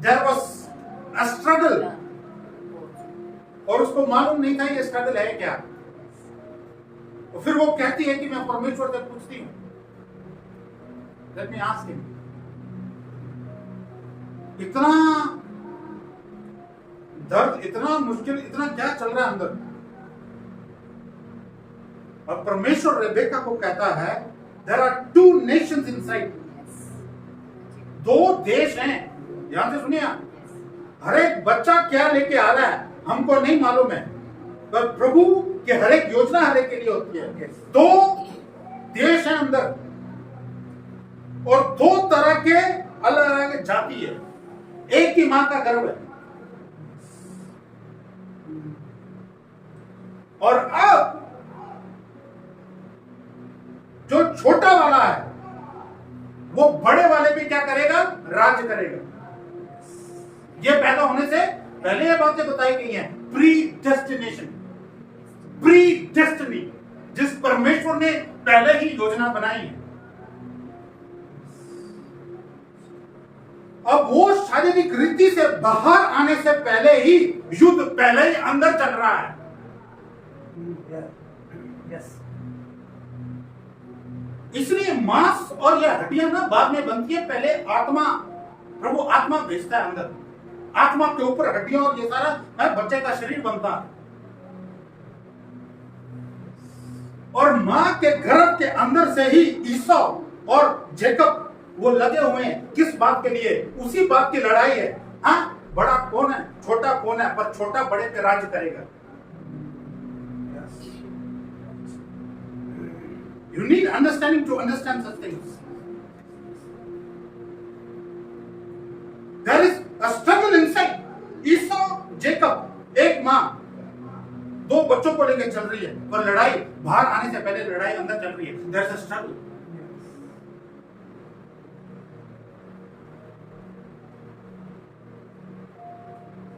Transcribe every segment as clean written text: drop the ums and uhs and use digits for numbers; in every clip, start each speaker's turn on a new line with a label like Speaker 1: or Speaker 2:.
Speaker 1: There was a struggle, और उसको मालूम नहीं था ये स्ट्रगल है क्या। तो फिर वो कहती है कि मैं परमेश्वर से पूछती हूँ, लेट मी आस्क हिम, इतना दर्द, इतना मुश्किल, इतना क्या चल रहा है अंदर। और परमेश्वर रेबेका को कहता है there are two nations inside, दो देश हैं। ध्यान से सुनिए, हर एक बच्चा क्या लेके आ रहा है हमको नहीं मालूम है, पर प्रभु की हर एक योजना हर एक के लिए होती है। दो देश हैं अंदर, और दो तरह के अलग अलग जाति है, एक ही मां का गर्भ है। और अब जो छोटा वाला है वो बड़े वाले पे क्या करेगा, राज्य करेगा। ये पैदा होने से पहले ये बातें बताई गई हैं, प्री डेस्टिनेशन, प्री डेस्टिनी, जिस परमेश्वर ने पहले ही योजना बनाई है। अब वो शारीरिक रीति से बाहर आने से पहले ही युद्ध पहले ही अंदर चल रहा है। इसलिए मांस और ये हड्डियां ना बाद में बनती है, पहले आत्मा, प्रभु आत्मा भेजता है अंदर, आत्मा के ऊपर हड्डियां और ये सारा बच्चे का शरीर बनता है। और मां के गर्भ के अंदर से ही ईसा और जेकब वो लगे हुए हैं, किस बात के लिए, उसी बात की लड़ाई है। हाँ, बड़ा कौन है, छोटा कौन है, पर छोटा बड़े पे राज्य करेगा। You need understanding to understand such things. There is a struggle inside. Isa, Jacob, एक मां दो बच्चों को लेकर चल रही है, पर लड़ाई बाहर आने से पहले लड़ाई अंदर चल रही है। There is a struggle.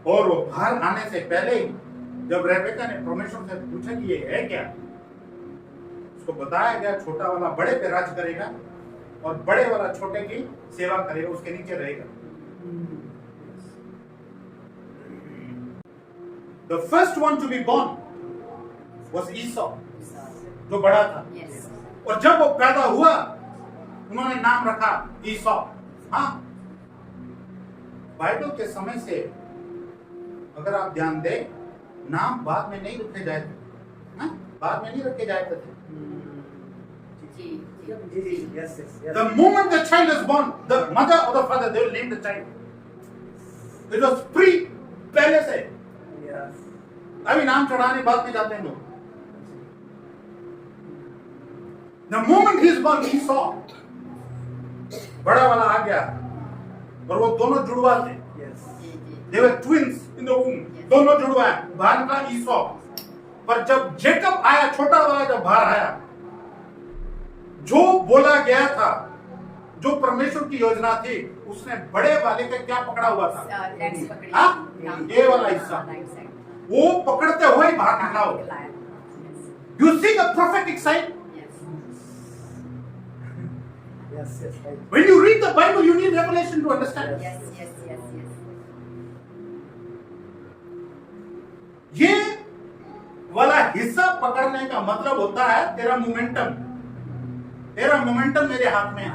Speaker 1: और वो बाहर आने से पहले ही जब रेबेका ने परमेश्वर से पूछा कि ये है क्या, उसको बताया गया छोटा वाला बड़े पे राज करेगा और बड़े वाला छोटे की सेवा करेगा, उसके नीचे रहेगा। The first one to be born was Esau, जो बड़ा था। और जब वो पैदा हुआ उन्होंने नाम रखा ईसा। हाँ, बाइबल के समय से अगर आप ध्यान दें, नाम बाद में नहीं रखे जाते, बाद में नहीं रखे जाते थे।
Speaker 2: Yes.
Speaker 1: The moment the child is born, the mother or the father, they will name the child. It was pre, पहले से।
Speaker 2: Yes.
Speaker 1: अभी नाम चढ़ाने बाद में जाते हैं लोग। The moment he is born, he saw, बड़ा वाला आ गया, और वो दोनों जुड़वा थे।
Speaker 2: Yes.
Speaker 1: They were twins in the womb. दोनों जुड़वा है, बाहर निकला ईसा। पर जब जेकब आया, छोटा वाला जब बाहर आया, जो बोला गया था, जो परमेश्वर की योजना थी, उसने बड़े वाले का क्या पकड़ा हुआ था, ये वाला हिस्सा, वो पकड़ते हुए ही बाहर निकला हो। You see the prophetic sign?
Speaker 2: Yes.
Speaker 1: When you read the Bible, you need revelation to understand.
Speaker 3: Yes.
Speaker 1: ये वाला हिस्सा पकड़ने का मतलब होता है तेरा मोमेंटम। तेरा मोमेंटम मेरे हाथ में है,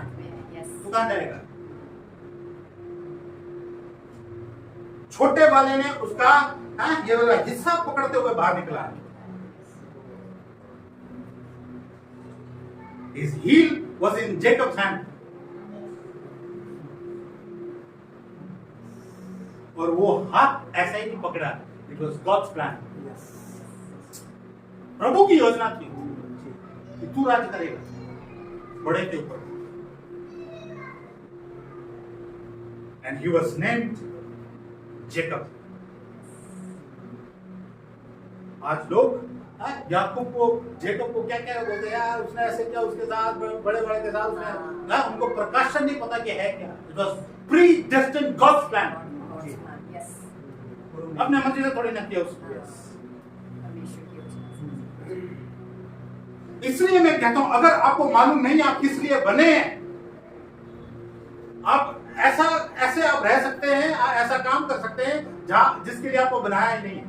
Speaker 1: तू कहां जाएगा। छोटे वाले ने उसका ये वाला हिस्सा पकड़ते हुए बाहर निकला। His heel was in Jacob's hand. और वो हाथ ऐसा ही नहीं पकड़ा। It was God's plan.
Speaker 2: Yes.
Speaker 1: प्रभु की योजना थी कि तू राज करेगा बड़े के ऊपर। And he was named Jacob. आज लोग याकूब को, जेकब को क्या क्या बोलते हैं, यार उसने ऐसे किया उसके साथ, बड़े बड़े के साथ उसने, उनको प्रकाशन नहीं पता कि है क्या। It was predestined God's plan. अपने मर्जी से थोड़ी ना किया उसने। इसलिए मैं कहता हूं, अगर आपको मालूम नहीं आप किस लिए बने हैं, आप ऐसे आप रह सकते हैं, ऐसा काम कर सकते हैं जहां जिसके लिए आपको बनाया ही नहीं है।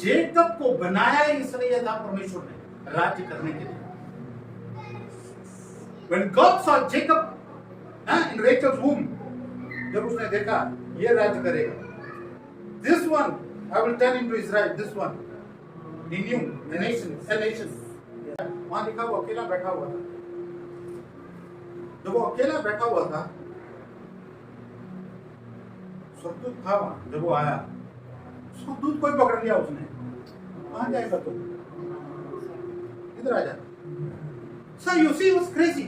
Speaker 1: जेकब को बनाया इसलिए था परमेश्वर ने राज्य करने के लिए। When God saw Jacob in Rachel's womb, जब उसने देखा ये राज्य करेगा, this one I will turn into Israel, this one renew the nation, a nation. वहां लिखा वो अकेला बैठा हुआ था। जब वो अकेला बैठा हुआ था, स्वर्गदूत था वहां। जब वो आया, स्वर्गदूत को ही पकड़ लिया उसने। कहां जाएगा तू? इधर आ जा। So you see, it was crazy.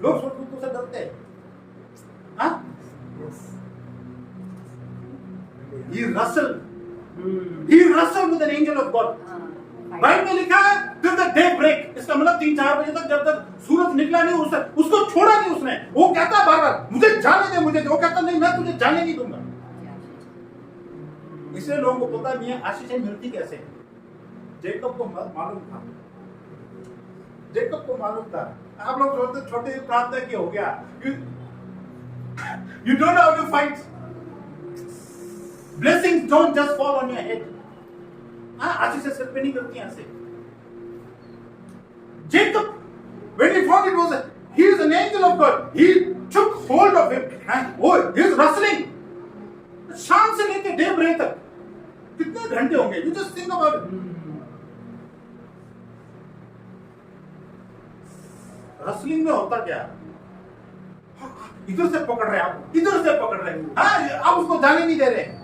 Speaker 1: लोग स्वर्गदूतों से डरते हैं। हाँ? He wrestled. He wrestled with an angel of God. Bible में लिखा है till the day break। इसका मतलब 3-4 बजे तक, जब तक सूरज निकला नहीं, उसको छोड़ा नहीं उसने। वो कहता बार-बार मुझे जाने दे, मुझे। वो कहता नहीं, मैं तुझे जाने नहीं दूंगा। इसलिए लोगों को पता नहीं है आशीषें मिलती कैसे। जेकब को मालूम था। जेकब को मालूम था। आप लोग सोचते छोटे प्रार्थना की हो गया। You don't know how to fight. Blessings don't just fall on your head. आशीषें सिर पे नहीं करती ऐसे। Jacob, when he found it was he is an angel of God, he took hold of him and he is wrestling. शाम से लेकर day break तक कितने घंटे होंगे? You just think about it. Rustling में होता क्या? इधर से पकड़ रहे आप, इधर से पकड़ रहे हैं। हाँ, आप उसको जाने नहीं दे रहे।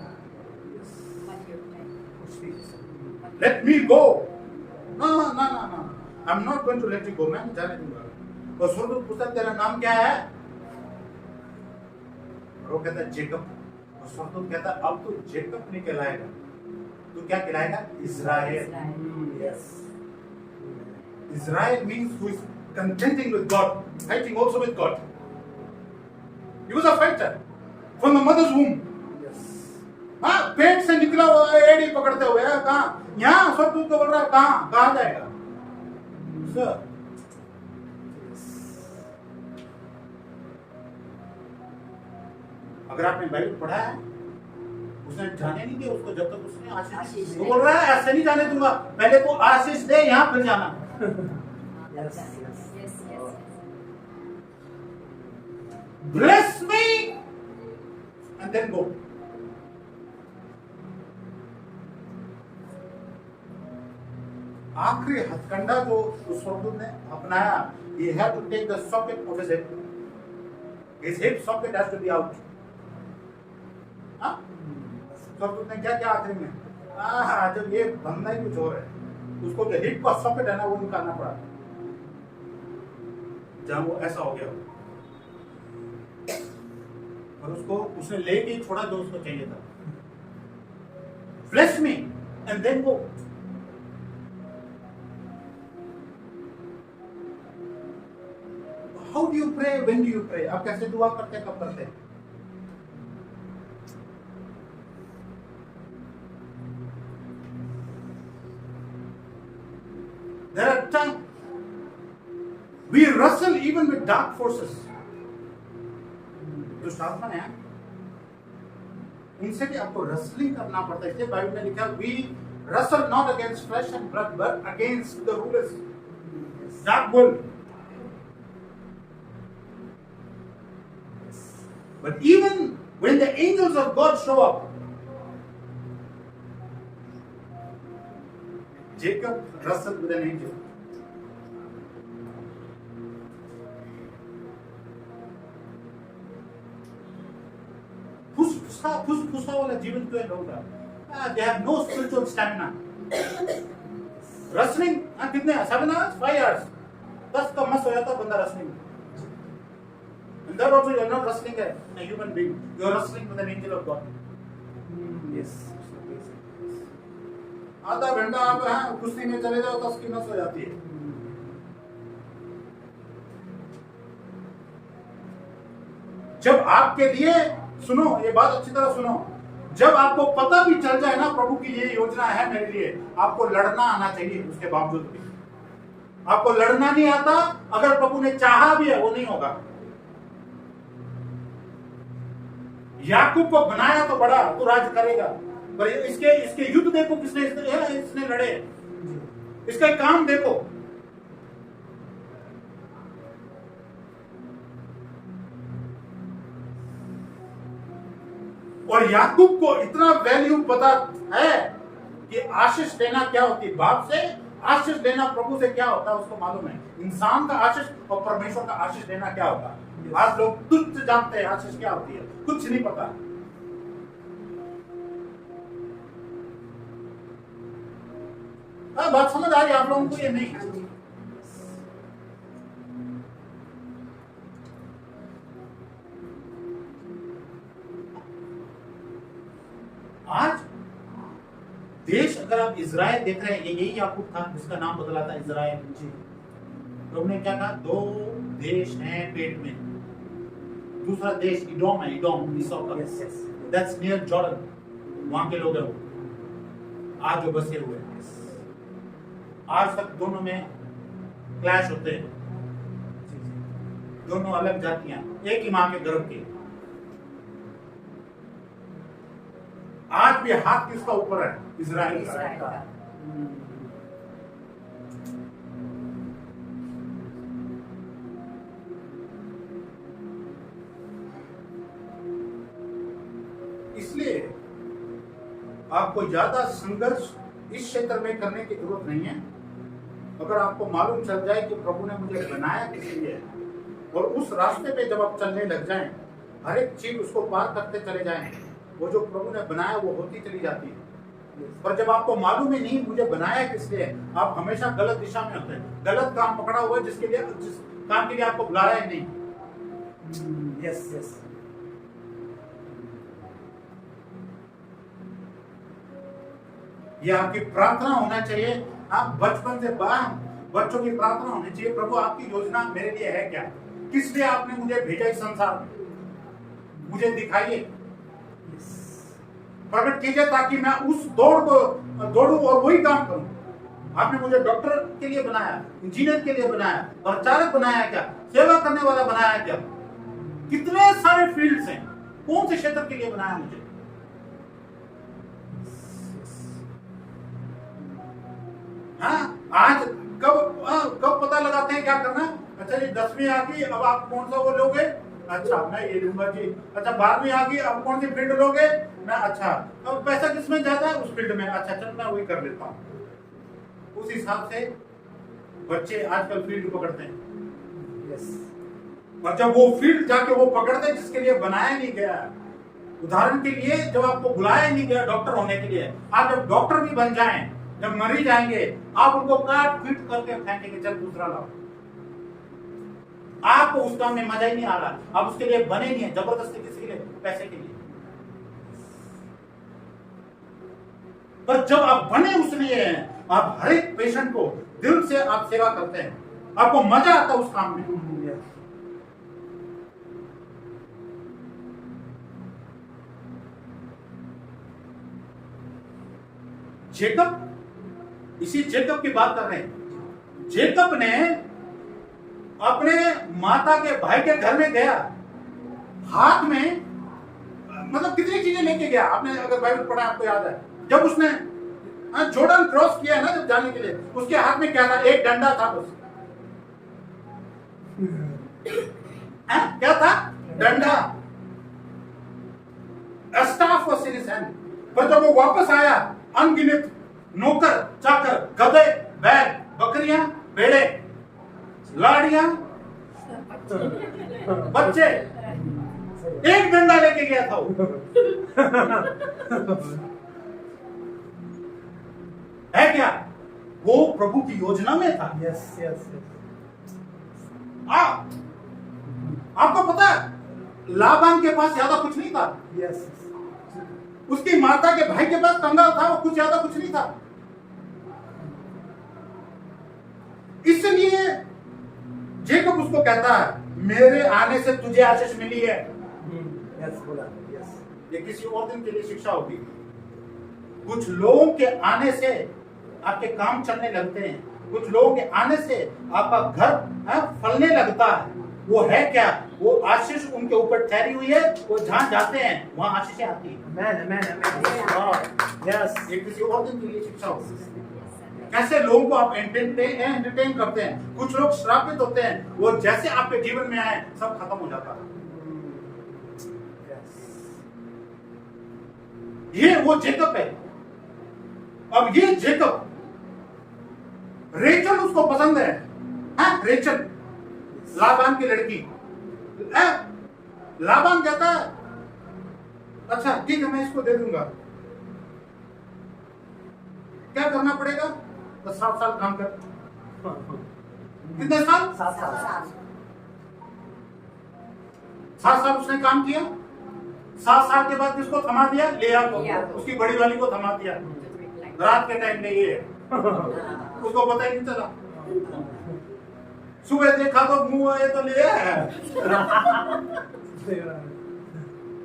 Speaker 1: Let me go. No. I'm not going to let you go. मैं जाने दूंगा। और स्वर्गदूत पूछता तेरा नाम क्या है? और वो कहता जेकब। और स्वर्गदूत कहता अब तू जेकब नहीं कहलाएगा, तू क्या कहलाएगा? Israel. Israel means who is contending with God, fighting also with God. He was a fighter from the mother's womb. हाँ, पेट से निकला हुआ एड़ी पकड़ते हुए। कहाँ? यहाँ स्वर्गदूत को बोल रहा है कहाँ जाएगा? सर, अगर आपने बाइबल पढ़ा है, उसने जाने नहीं दिया उसको जब तक उसने आशीष। वो बोल रहा है ऐसे नहीं जाने दूंगा, पहले तो आशीष दे, यहाँ फिर जाना। Bless me and then go. आखिरी हथकंडा जो उस स्वर्गदूत ने अपनाया, he had to take the socket of his hip. His hip socket has to be out. हाँ? स्वर्गदूत ने क्या आखिरी में? जब ये बनना ही कुछ और है, उसको जो हिप का सॉकेट है ना, वो निकालना पड़ा। जहाँ वो ऐसा हो गया, और उसको उसने लेके छोड़ा जो उसको चाहिए था। Bless me and then go. How do you pray? When do you pray? आप कैसे दुआ करते हैं, कब करते हैं? There are times we wrestle even with dark forces. जो साधना है, इनसे भी आपको रेसलिंग करना पड़ता है। इसलिए बाइबल में लिखा we wrestle not against flesh and blood but against the rulers, dark world. But even when the angels of God show up, Jacob wrestled with an angel. फुसफुसा वाला जीवन क्यों है लोगों का? They have no spiritual stamina. Wrestling कितने 7 hours 5 hours 10 का मस्त हो जाता बंदा wrestling में. And that also you are not wrestling a human being. You are wrestling with an angel of God.
Speaker 2: Yes.
Speaker 1: आधा घंटा आप कुश्ती में चले जाओ तो उसकी नस हो जाती है। जब आपके लिए, सुनो ये बात अच्छी तरह सुनो, जब आपको पता भी चल जाए ना प्रभु की ये योजना है मेरे लिए, आपको लड़ना आना चाहिए उसके बावजूद भी। आपको लड़ना नहीं आता, अगर प्रभु ने चाहा भी है वो नहीं होगा। याकूब को बनाया तो बड़ा तो राज करेगा, पर इसके युद्ध देखो किसने इसने लड़े, इसका काम देखो। और याकूब को इतना वैल्यू पता है कि आशीष लेना क्या होती है, बाप से आशीष लेना प्रभु से क्या होता है उसको मालूम है। इंसान का आशीष और परमेश्वर का आशीष लेना क्या होता है। आज लोग तुच्छ जानते हैं आशीष क्या होती है, कुछ नहीं पता। बात समझ आ रही है आप लोगों को? ये नहीं आज देश, अगर आप इजराइल देख रहे हैं, यही याकूब था जिसका नाम बदला था इजराइल। लोग ने क्या कहा, दो देश हैं पेट में, दूसरा देश इडोम है, इडोम ईसौ का, दैट्स नियर जॉर्डन, वहां के लोग हैं वो आज जो बसे हुए हैं। आज तक दोनों में क्लैश होते हैं, दोनों अलग जातियां, एक ही मां के गर्भ के। आज भी हाथ किसका ऊपर है? इजराइल का। इसलिए आपको ज्यादा संघर्ष इस क्षेत्र में करने की जरूरत नहीं है। अगर आपको मालूम चल जाए कि प्रभु ने मुझे बनाया किस लिए, और उस रास्ते पे जब आप चलने लग जाएं, हर एक चीज उसको पार करते चले जाएं, वो जो प्रभु ने बनाया वो होती चली जाती है। पर जब आपको मालूम ही नहीं मुझे बनाया किस लिए, आप हमेशा गलत दिशा में होते हैं, गलत काम पकड़ा हुआ है, जिस काम के लिए आपको बुलाया ही नहीं।
Speaker 2: Yes yes.
Speaker 1: ये आपकी प्रार्थना होना चाहिए। आप बचपन से बच्चों की प्रार्थना होनी चाहिए, प्रभु आपकी योजना मेरे लिए है क्या, किस लिए आपने मुझे भेजा इस संसार में, मुझे दिखाइए, प्रकट कीजिए, ताकि मैं उस दौड़ को दौड़ूं और वही काम करूं। आपने मुझे डॉक्टर के लिए बनाया, इंजीनियर के लिए बनाया, प्रचारक बनाया क्या, सेवा करने वाला बनाया क्या, कितने सारे फील्ड्स हैं, कौन से क्षेत्र के लिए बनाया मुझे। हाँ, आज कब पता लगाते हैं क्या करना। अच्छा जी 10वीं आ गई, अब आप कौन सा वो लोगे, अच्छा मैं ये लूंगा जी। अच्छा 12वीं आ गई, अब कौन सी फील्ड लोगे, मैं अच्छा अब पैसा किसमें ज्यादा है उस फील्ड में, अच्छा चल मैं वही कर लेता हूँ। उस हिसाब से बच्चे आजकल फील्ड पकड़ते हैं।
Speaker 2: यस।
Speaker 1: और जब वो फील्ड जाके वो पकड़ते हैं जिसके लिए बनाया नहीं गया, उदाहरण के लिए जब आपको बुलाया नहीं गया डॉक्टर होने के लिए, आप जब डॉक्टर भी बन जाएं, जब मरीज आएंगे आप उनको काट पीट करके फेंकेंगे, चल दूसरा लाओ। आपको उस काम में मजा ही नहीं आ रहा, आप उसके लिए बने नहीं है, जबरदस्ती किसी के लिए, पैसे के लिए। पर जब आप बने उस लिए हैं, आप हर एक पेशेंट को दिल से आप सेवा करते हैं, आपको मजा आता है उस काम में। जेकब, इसी जेकब की बात कर रहे हैं। जेकब ने अपने माता के भाई के घर में गया, हाथ में मतलब कितनी चीजें लेके गया। आपने अगर बाइबल पढ़ा आपको याद है, जब उसने जॉर्डन क्रॉस किया ना जब जाने के लिए, उसके हाथ में क्या था, एक डंडा था बस। क्या था, डंडा, staff was in his hand. पर जब वो वापस आया, अनगिनत नौकर चाकर, गधे, बैल, बकरियां, भेड़े, लाड़ियां, बच्चे, एक डंडा लेके गया था वो। है क्या, वो प्रभु की योजना में था।
Speaker 2: Yes yes.
Speaker 1: आपको पता है लाबान के पास ज्यादा कुछ नहीं था।
Speaker 2: यस।
Speaker 1: उसकी माता के भाई के पास कंगाल था, वो कुछ ज्यादा कुछ नहीं था। इसलिए जेकब उसको कहता है मेरे आने से तुझे आशीष मिली है।
Speaker 2: यस बोला। यस।
Speaker 1: ये किसी और दिन के लिए शिक्षा होगी। कुछ लोगों के आने से आपके काम चलने लगते हैं, कुछ लोगों के आने से आपका घर फलने लगता है। वो है क्या? वो आशीष उनके ऊपर ठहरी हुई है। वो जहां जाते हैं वहां आशीषें आती है।
Speaker 2: Amen, amen, amen. Yes.
Speaker 1: ये किसी और दिन के लिए शिक्षा होती है। कैसे लोगों को आप एंटरटेन करते हैं। कुछ लोग श्रापित होते हैं, वो जैसे आपके जीवन में आए सब खत्म हो जाता है।
Speaker 2: Yes.
Speaker 1: ये वो जेकब है। अब ये जेकब, रेचल उसको पसंद है, रेचल लाबान की लड़की। लाबान कहता है अच्छा ठीक है मैं इसको दे दूंगा। क्या करना पड़ेगा? तो 7 साल काम कर। कितने साल?
Speaker 2: 7 साल.
Speaker 1: 7 साल उसने काम किया। 7 साल के बाद किसको थमा दिया? लिया को।
Speaker 3: लिया को।
Speaker 1: उसकी बड़ी वाली को थमा दिया। रात के टाइम में ये है। उसको पता ही नहीं चला। सुबह देखा तो मुंह आए तो लिया है।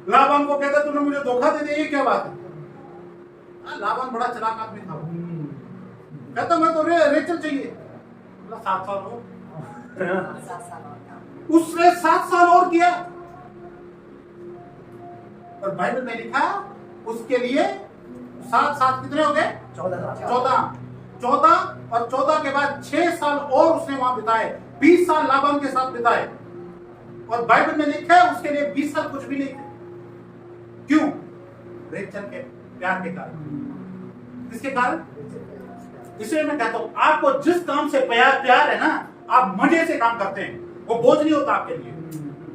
Speaker 1: लाबान को कहता तूने मुझे धोखा दे दिया, ये क्या बात है? लाबान बड़ा चालाक आदमी था। कहता मैं तो रेचल चाहिए। 7 साल हो। उसने 7 साल और किया। और बाइबल में लिखा उसके लिए 7 कितने हो गए? 14 और 14 के बाद 6 साल और उसने वहां बिताए। 20 साल लाबान के साथ बिताए। और बाइबल में लिखा है उसके लिए 20 साल कुछ भी नहीं थे। क्यों? रेचल के प्यार के कारण। किसके कारण? इसलिए मैं कहता हूं आपको जिस काम से प्यार है ना, आप मजे से काम करते हैं, वो बोझ नहीं होता आपके लिए।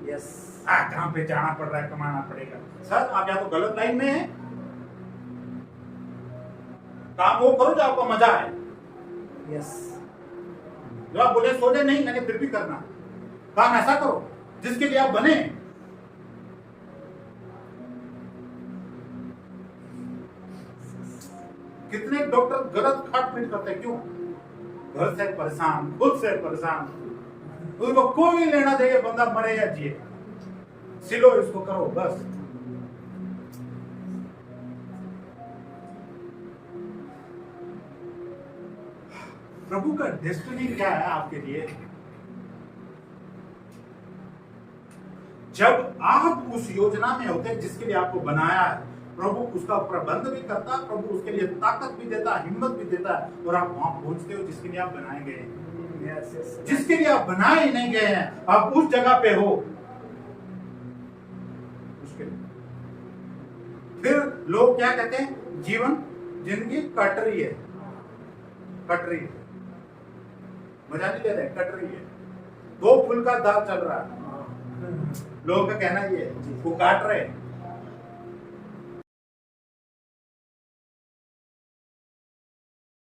Speaker 2: Yes.
Speaker 1: काम पे जाना पड़ रहा है, कमाना पड़ेगा। सर आप या तो गलत लाइन में हैं, काम वो करो जो आपको मजा आए।
Speaker 2: Yes.
Speaker 1: जो आप बोले सोचे नहीं मैंने फिर भी करना, काम ऐसा करो जिसके लिए आप बने। कितने डॉक्टर गलत खाट पीट करते हैं, क्यों? घर से परेशान, खुद से परेशान, उसको कोई लेना देगा बंदा मरे या जिए, सिलो इसको करो बस। प्रभु का डेस्टिनी क्या है आपके लिए? जब आप उस योजना में होते हैं जिसके लिए आपको बनाया है, प्रभु उसका प्रबंध भी करता है, प्रभु उसके लिए ताकत भी देता है, हिम्मत भी देता है, और आप वहां पहुंचते हो जिसके लिए आप बनाए गए हैं।
Speaker 2: Yes, yes.
Speaker 1: जिसके लिए आप बनाए नहीं गए हैं, आप उस जगह पे हो। मुश्किल। फिर लोग क्या कहते हैं? जीवन जिंदगी कट रही है, कट रही है। मजा नहीं ले रहे, कट रही है। 2 फुल का दाल चल रहा है। लोगों का कहना ये है वो काट रहे हैं।